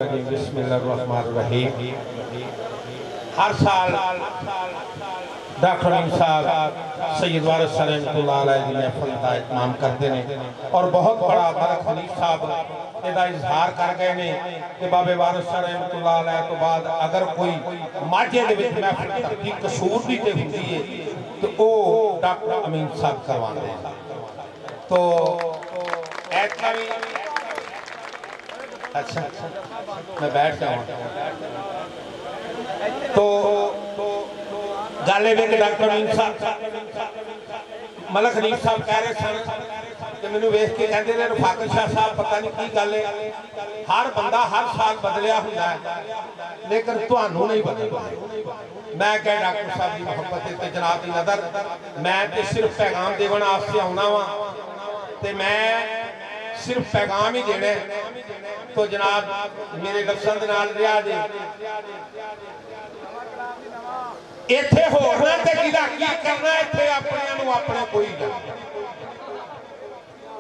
बिस्मिल्लाहिर्रहमानिर्रहीम। हर साल डॉक्टर अमीन साहब सैयद वारिस रहमतुल्लाह अलैह की महफिल का इत्माम करते हैं और बहुत बड़ा मलक हनीफ साहब इसका इजहार कर गए हैं कि बाबे वारिस रहमतुल्लाह अलैह तो बाद अगर कोई माझे दे विच महफिल करती कसूर भी ते हुंदी है तो वो डॉक्टर अमीन साहब करवाते हैं। तो ऐसा भी अच्छा मैं बैठ जाऊँ तो गाले में डॉक्टर अमीन साहब मलक हनीफ साहब कह रहे सन कि मैनू वेख के कहते ने फाकिर शाह साहब पता नहीं की गल है, हर बंदा हर साल बदलिया हुंदा है लेकिन तुहानू नहीं बदलदा। मैं कह डॉक्टर साहब की मोहब्बत ते जनाब की नज़र मैं तो सिर्फ पैगाम देवन वास्ते आउणा वा ते मैं सिर्फ पैगाम ही देना तो जनाब मेरे लफ्ज़ां दे नाल रिहा जे इत्थे होरना ते किदा की करना, इत्थे अपनियां नूं अपने कोई जाने,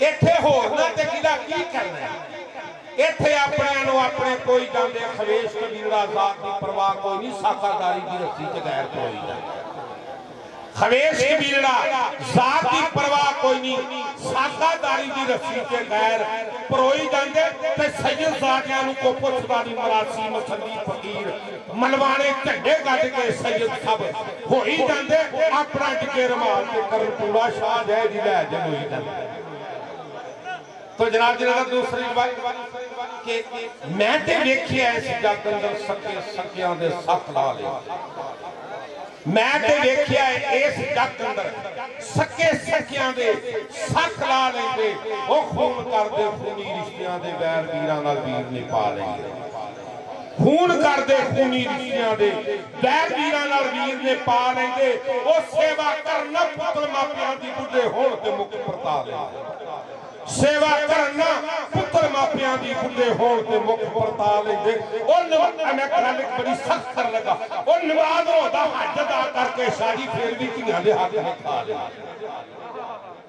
इत्थे होरना ते किदा की करना, इत्थे अपनियां नूं अपने कोई जांदे। खवेश कबीला ज़ात दी परवाह कोई नहीं, साकादारी दी रस्सी च गैर कोई जांदा। खवेश कबीला ज़ात दी परवाह कोई नहीं, साकादारी दी रस्सी च गैर परोई जांदे ते सैयद ज़ादियां नूं को पुछदा नहीं। मरासी मसंदी फकीर मलवाने झंडे गड्ड के सैयद सब हो ही जांदे, अपना टिके रमाल ते करन पूरा शाह जय जी लै जन होई जांदे। तो जनाब जी नज़र दूसरी बात कि मैं ते वेखिया इस जग अंदर सके सकियां दे सख ला ले, मैं ते वेखिया इस जग अंदर सके सकियां दे सख ला लेंदे, ओ खून करदे खूनी रिश्तियां दे बैर वीरां नाल वीर नहीं पा लेंदे, खून करदे खूनी रिश्तियां दे बैर वीरां नाल वीर ने पा लेंदे, ओ सेवा करना पुत्र मापियां दी बुढ़े होण ते मुख परता लेंदे, सेवा करना पुत्र मापियां दी बुढ़े होण ते मुख परता लेंदे। ओ मैं गल बड़ी सख्त कर लगा, ओ नमाज रोदा हज अदा करके शादी फिर भी धीआं दे हक नहीं खा ले।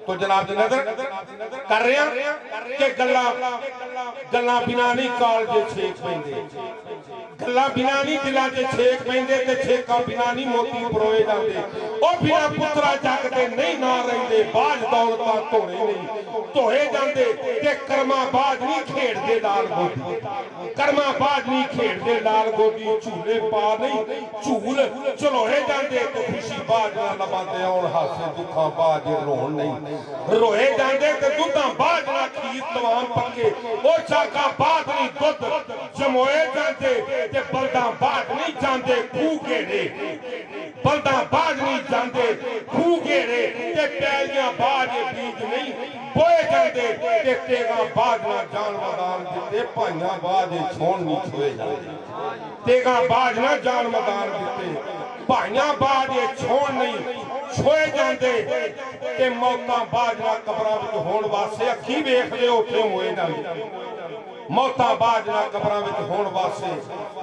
तो जनाब दी नज़र कर रहे हैं कि गल्लां बिना नहीं काल जे छेक पैंदे, गल्लां बिना नहीं दिलां च छेक पैंदे ते छेकां बिना नहीं मोती परोए जांदे। ओ बिना पुत्रा जग ते नहीं ना रहिंदे, बाज दौलतां धोने नहीं धोए जांदे ते कर्मा बाज नहीं खेड़दे लाल गोदी, कर्मा बाज नहीं खेड़दे लाल गोदी, झूले पा नहीं झूल चलोए जांदे ते खुशी बाज ना लबांदे और हासे दुखां बाज रोण नहीं रोए जांदे ते दुधां बाज ना खीर तवान पक्के, ओ चाका बाज नहीं दुध जमोए जांदे ते बलदां बाज नहीं जांदे खूह घेरे, बलदां बाज नहीं जांदे खूह घेरे ते पैलियां बाज बीज नहीं बोए जांदे ते तेगा बाज ना जान मैदान दिते, भाइयां बाज छोड़ नहीं छुए जांदे, तेगा बाज ना जान मैदान दिते, भाइयां बाज छोड़ नहीं छोए जांदे ते मौतां बाज ना कबरां विच होण वास्ते अखी वेखदे उत्थे होए जांदे, मौतां बाज ना कबरां विच होण वास्ते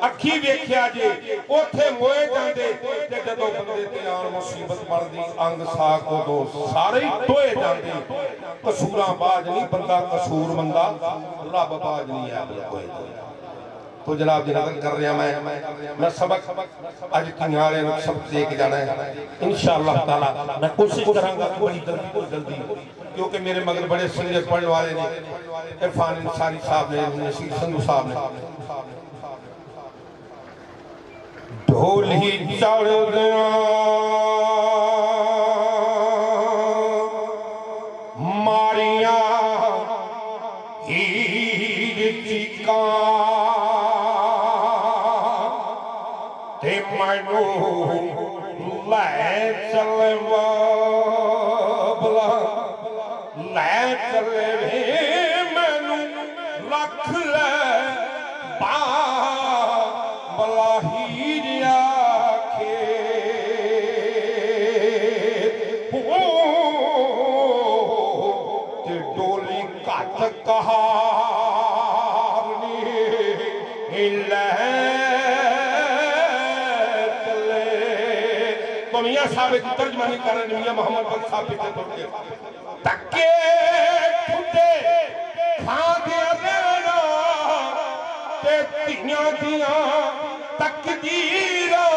अखी वेखिया जे उत्थे मोए जांदे ते जदों बंदे ते आन मुसीबत बनदी अंग साख उदों सारे ही टोए जांदे। कसूरां बाज नहीं बंदा कसूर मंदा, रब बाज नहीं है। तो जनाब जी नज़र कर रहा मैं सबक अज धीआं वाले नूं सबक दे के जाना है इंशाअल्लाह ताला। मैं कोशिश करांगा बड़ी जल्दी तो जल्दी, क्योंकि मेरे मगर बड़े सीनियर पढ़ने वाले ने इरफान अंसारी साहब ने, नसीर संधू साहब ने। ढोल ही चढ़ मारिया हीर चिका ते मैनू लै चले बाबला लै चले वे मैनू रख ले बाबला हीर आखे ते डोली घट कहारनी लै मियां साहब की तर्जमानी कर रहे मियां मोहम्मद बख्श साहब पीछे तुर के तके खुदे खां दे देना ते धीयां दियां तकदीरां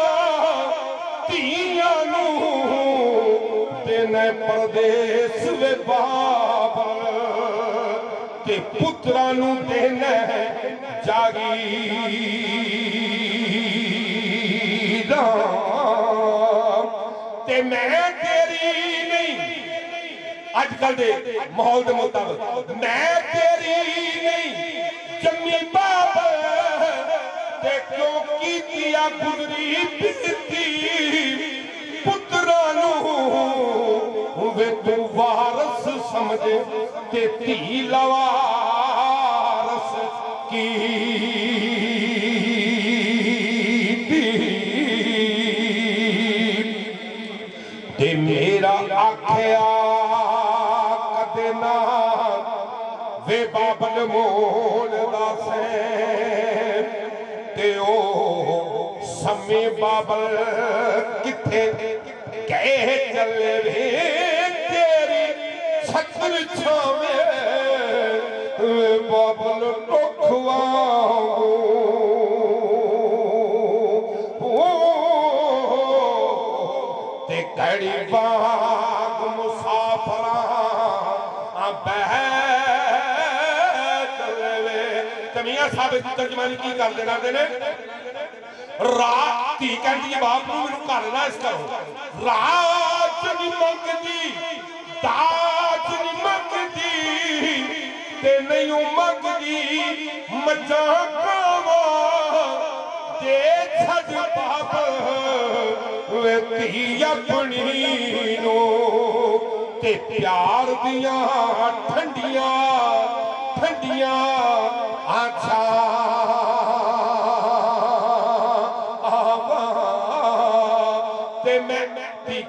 धीयां नूं देने परदेस वे बाबल ते पुत्रां नूं देने जागीरां ते मैं तेरी नहीं अजकल दे माहौल के मुताबिक मैं तेरी नहीं जम्मी बाबल ते क्यों कीतिया गुजरी बीती पुत्रां नूं वे तू वारस समझे ते धी लवारस की ते मेरा आख्या कदे ना वे बाबल मोल दासे ते ओ समय बाबल किथे कह चले वे तेरी छत्र छावे वे बाबल टोखवाओ ते कड़ी बाग मुसाफरा बह चले वे कमियां साहब तर्जमानी की करते करते ने रात धी कहती है बाप नूं मैनूं घर ना इस करो रात नहीं मंगदी दाज नहीं मंगदी ते नहीं मंगदी मज्जां कावां दे छज बाप वे धी अपनी नूं ते प्यार दियां ठंडियां ठंडियां आछा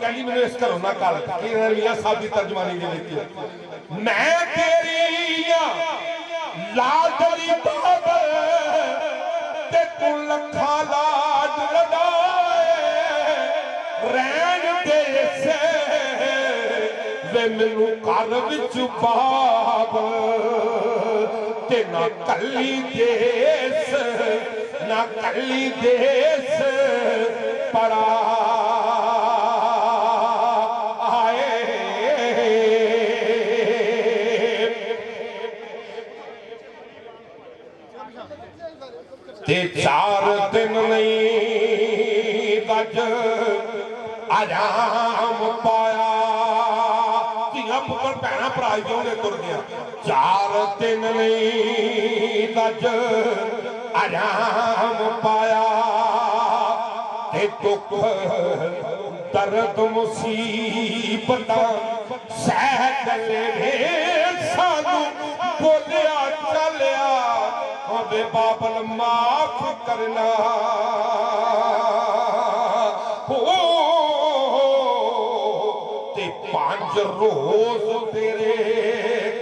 कहली मैंने इस घरों ना गल मियां साहब की तर्जमानी दी लिखी मैं तेरी लाडली बाबल ते तू लखा लाड लड़ाए रैन दे से वे मैनू घर विच बाबल ते ना कली देस ना कली देस पड़ा ते 4 दिन नहीं गज आराम पाया धियां पुत्र भैणा भरा क्यों ने तुर गया 4 दिन नहीं गज आराम पाया ते दुख दर्द मुसीबत सह चले सानू बोलिया चलिया वे बाबल माफ करना हो ते 5 रोज तेरे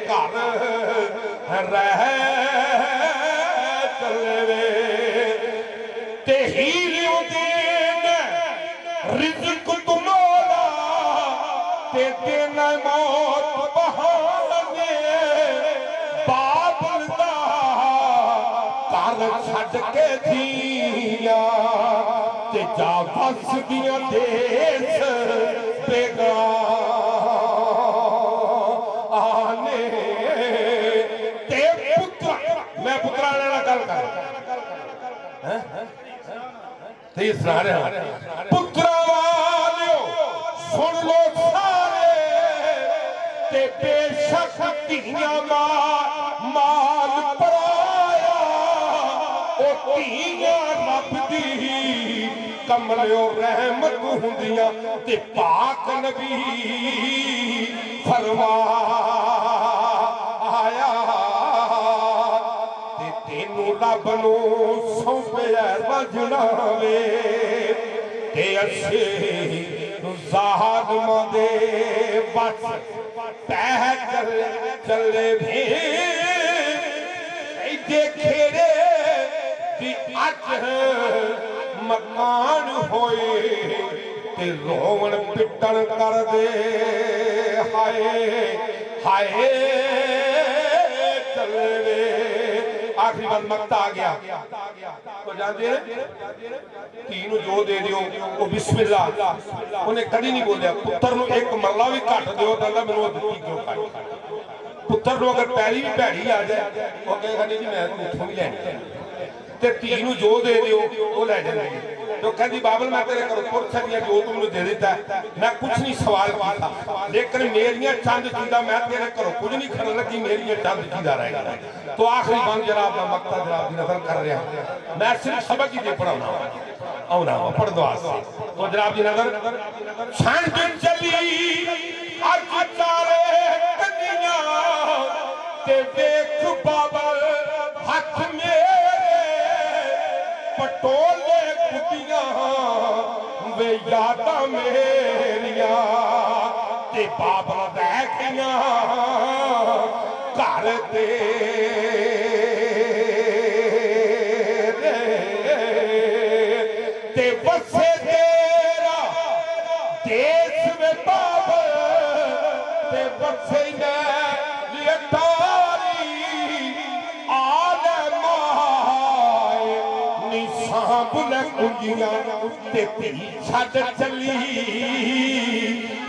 घर रह चले ते हीलियों देन रिज़्क तुम्हारा ते देना मौत बहाने बाबल दा छड़ के दिया ते जा बस दिया देश बेगाने ते पुत्र मैं पुत्रा ने गल कर सुना रहा पुत्रा वालियो सुन लो सारे ते बेशक धियां माल पराया रब दी कमलियो रहमत हुंदियां ते पाक नबी फरमाया ते तेनू रब नू सौंपया वजना वे ते अच्छे ज़ालिमां दे बस पह चले वे खेड़े अज मकान होए ते रोवन पिटन कर दे हाय हाय चले वे आखिरी बार मक्ता आ गया तो जाते धी नूं जो दे दिओ वो बिस्मिल्ला उन्हें कदी नहीं बोलिया पुत्र नूं एक मरला भी घट दिओ कहंदा मैनूं दित्ती क्यों घट पुत्र नूं अगर पैली भी भैड़ी आ जाए वो कहेगा नहीं जी मैं इत्थों भी लैनी ते धी नूं जो दे दिओ वो लै जांदी तो कहती बाबल मैं तेरे घरों पुरख दियां जो तू मुझे दे देता है मैं कुछ नहीं सवाल किया लेकिन मेरियां चंद चीज़ां मैं तेरे घरों कुछ नहीं खड़न लगी मेरियां चंद चीज़ां रह गई तो आखिरी बंद जनाब का मक्ता जनाब की नजर कर रहा मैं सिर्फ सबक ही दे पढ़ाना आना पढ़ दो तो जनाब की नजर छंड चली अज चारे कन्नियां ते देख बाबल हथ मेरे पटोले कुटियां वे यादां मेरियां ते बाबल रह गईयां घर दे ते वसे तेरा देश में बाबल ते वसे ने लिटारी आले माए निशान कुंजियां ते धी छड़ चली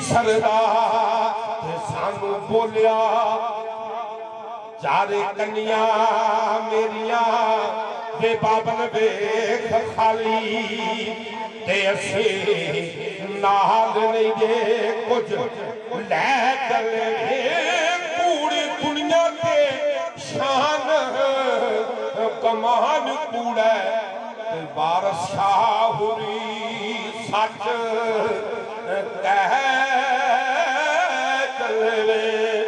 सरदार सानू बोलिया चारे कन्या मेरिया वे बाबल वेख खाली ते असी नाल नहीं जे कुछ लै चले पूरी दुनिया के शान कमान कूड़ा बारश शाहुरी सच कह चले